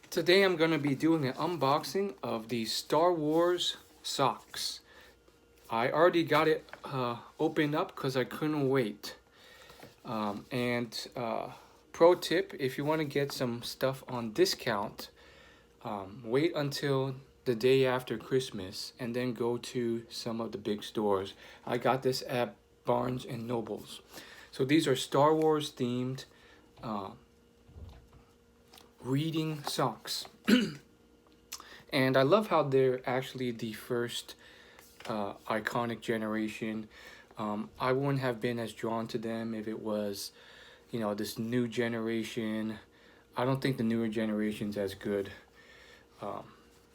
Today I'm going to be doing an unboxing of the Star Wars socks. I already got it opened up because I couldn't wait. And pro tip, if you want to get some stuff on discount, wait until the day after Christmas and then go to some of the big stores. I got this at Barnes and Nobles. So these are Star Wars themed uh, reading socks. And I love how they're actually the first iconic generation. I wouldn't have been as drawn to them if it was, this new generation. I don't think the newer generation's as good. Um,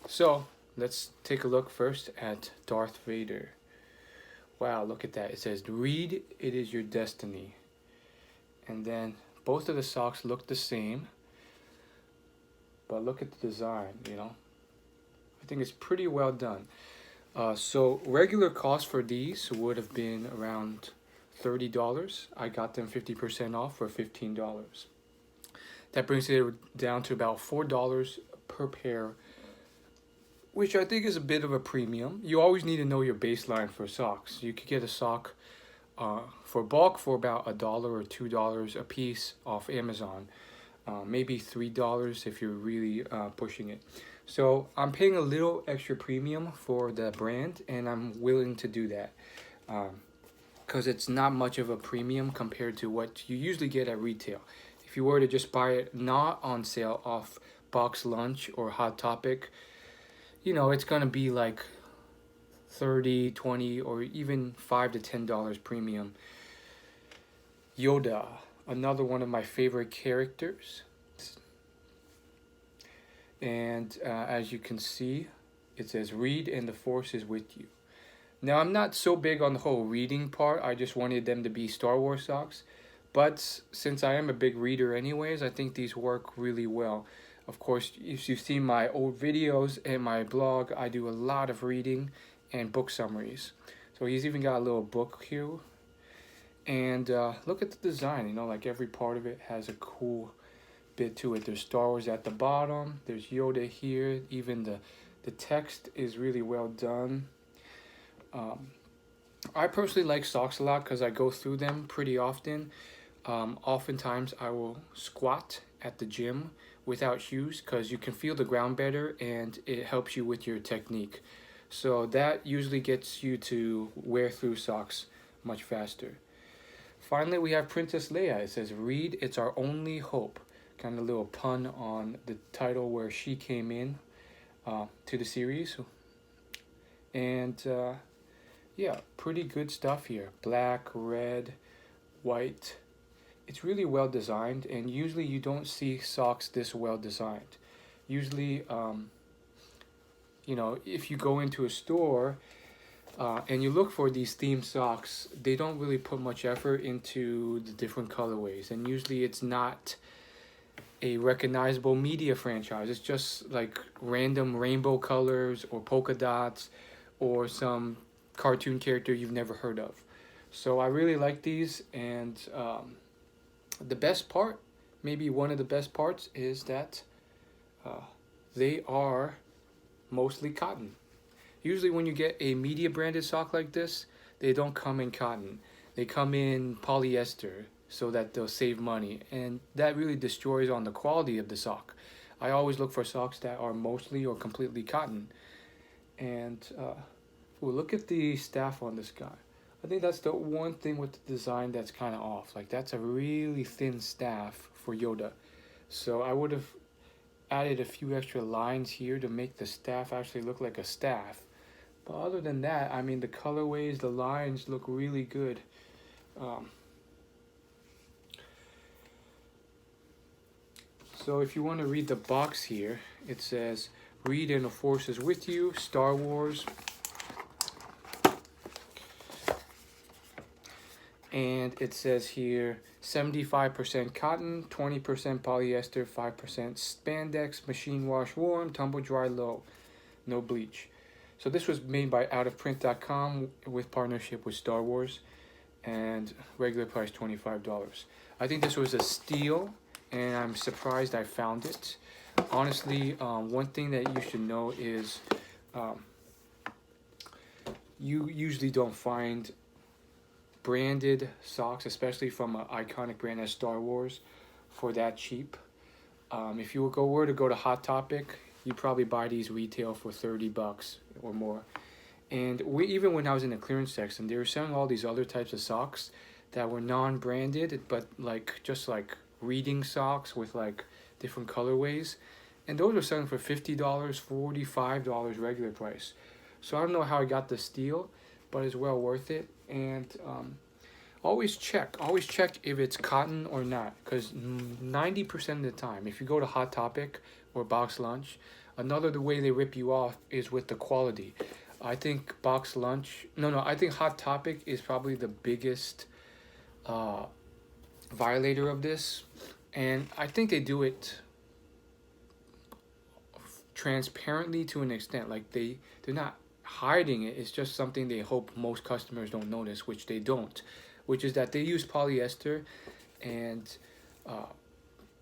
so let's take a look first at Darth Vader. Wow, look at that. It says, "Read, it is your destiny." And then both of the socks look the same. But look at the design. I think it's pretty well done. So regular cost for these would have been around $30. I got them 50% off for $15. That brings it down to about $4 per pair, which I think is a bit of a premium. You always need to know your baseline for socks. You could get a sock for bulk for about $1 or $2 a piece off Amazon. Maybe $3 if you're really pushing it. So I'm paying a little extra premium for the brand, and I'm willing to do that because it's not much of a premium compared to what you usually get at retail. If you were to just buy it not on sale off Box Lunch or Hot Topic, it's gonna be like 30, 20, or even $5 to $10 premium. Yoda, another one of my favorite characters. And as you can see, it says, "Read and the Force is with you." Now, I'm not so big on the whole reading part. I just wanted them to be Star Wars socks. But since I am a big reader anyways, I think these work really well. Of course, if you've seen my old videos and my blog, I do a lot of reading and book summaries. So he's even got a little book here. And look at the design, like every part of it has a cool bit to it. There's Star Wars at the bottom, there's Yoda here, even the text is really well done. I personally like socks a lot because I go through them pretty often. Oftentimes I will squat at the gym without shoes because you can feel the ground better and it helps you with your technique. So that usually gets you to wear through socks much faster. Finally, we have Princess Leia. It says, "Read, it's our only hope." Kind of a little pun on the title where she came in to the series. And yeah, pretty good stuff here. Black, red, white. It's really well designed, and usually you don't see socks this well designed. Usually, if you go into a store and you look for these themed socks, they don't really put much effort into the different colorways, and usually it's not a recognizable media franchise. It's just like random rainbow colors or polka dots or some cartoon character you've never heard of. So I really like these, and the best part, maybe one of the best parts, is that they are mostly cotton. Usually when you get a media branded sock like this, they don't come in cotton. They come in polyester so that they'll save money, and that really destroys on the quality of the sock. I always look for socks that are mostly or completely cotton. And look at the staff on this guy. I think that's the one thing with the design that's kind of off. Like, that's a really thin staff for Yoda. So I would have added a few extra lines here to make the staff actually look like a staff. But other than that, I mean, the colorways, the lines look really good. So if you want to read the box here, it says, "Read and the Force is with you, Star Wars." And it says here 75% cotton, 20% polyester, 5% spandex, machine wash warm, tumble dry low, no bleach. So this was made by outofprint.com with partnership with Star Wars, and regular price $25. I think this was a steal, and I'm surprised I found it. Honestly, one thing that you should know is um, you usually don't find branded socks, especially from an iconic brand as Star Wars, for that cheap. If you were to go to Hot Topic, you probably buy these retail for $30 or more. And even when I was in the clearance section, they were selling all these other types of socks that were non-branded, but like just like reading socks with like different colorways, and those were selling for $50, $45 regular price. So I don't know how I got the steal, but it's well worth it. And always check if it's cotton or not, because 90% of the time, if you go to Hot Topic or Box Lunch, the way they rip you off is with the quality. I think Box Lunch, no, I think Hot Topic is probably the biggest uh, violator of this, and I think they do it transparently to an extent. Like they're not hiding it. It's just something they hope most customers don't notice, which they don't. Which is that they use polyester and uh,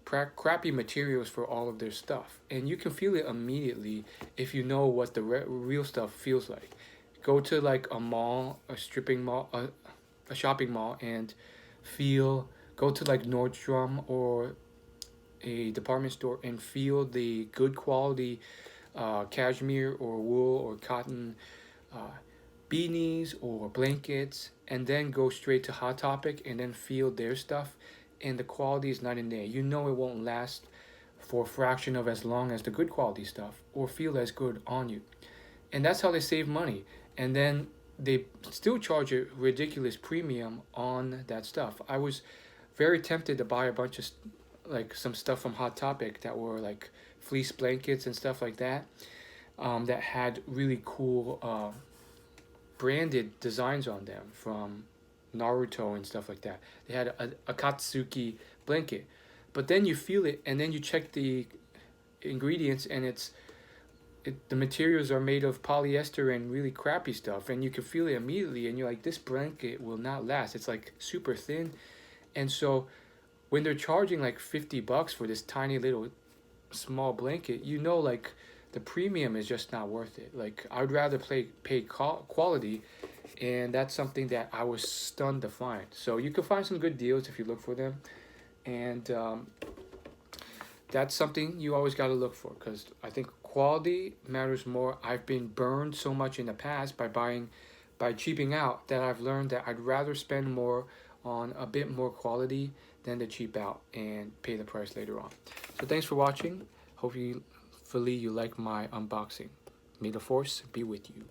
crappy materials for all of their stuff, and you can feel it immediately if you know what the real stuff feels like. Go to like a mall, a stripping mall, a shopping mall, and feel. Go to like Nordstrom or a department store and feel the good quality cashmere or wool or cotton uh, beanies or blankets, and then go straight to Hot Topic and then feel their stuff, and the quality is not in there. You know it won't last for a fraction of as long as the good quality stuff or feel as good on you. And that's how they save money. And then they still charge a ridiculous premium on that stuff. I was very tempted to buy a bunch of like some stuff from Hot Topic that were like fleece blankets and stuff like that, that had really cool branded designs on them from Naruto and stuff like that. They had a Katsuki blanket, but then you feel it, and then you check the ingredients, and the materials are made of polyester and really crappy stuff, and you can feel it immediately, and you're like, this blanket will not last. It's like super thin, and so when they're charging like $50 for this tiny little small blanket, you know, like the premium is just not worth it. Like I would rather pay quality, and that's something that I was stunned to find. So you can find some good deals if you look for them, and that's something you always got to look for, because I think quality matters more. I've been burned so much in the past by cheaping out, that I've learned that I'd rather spend more on a bit more quality than to cheap out and pay the price later on. So thanks for watching. Hopefully you like my unboxing. May the force be with you.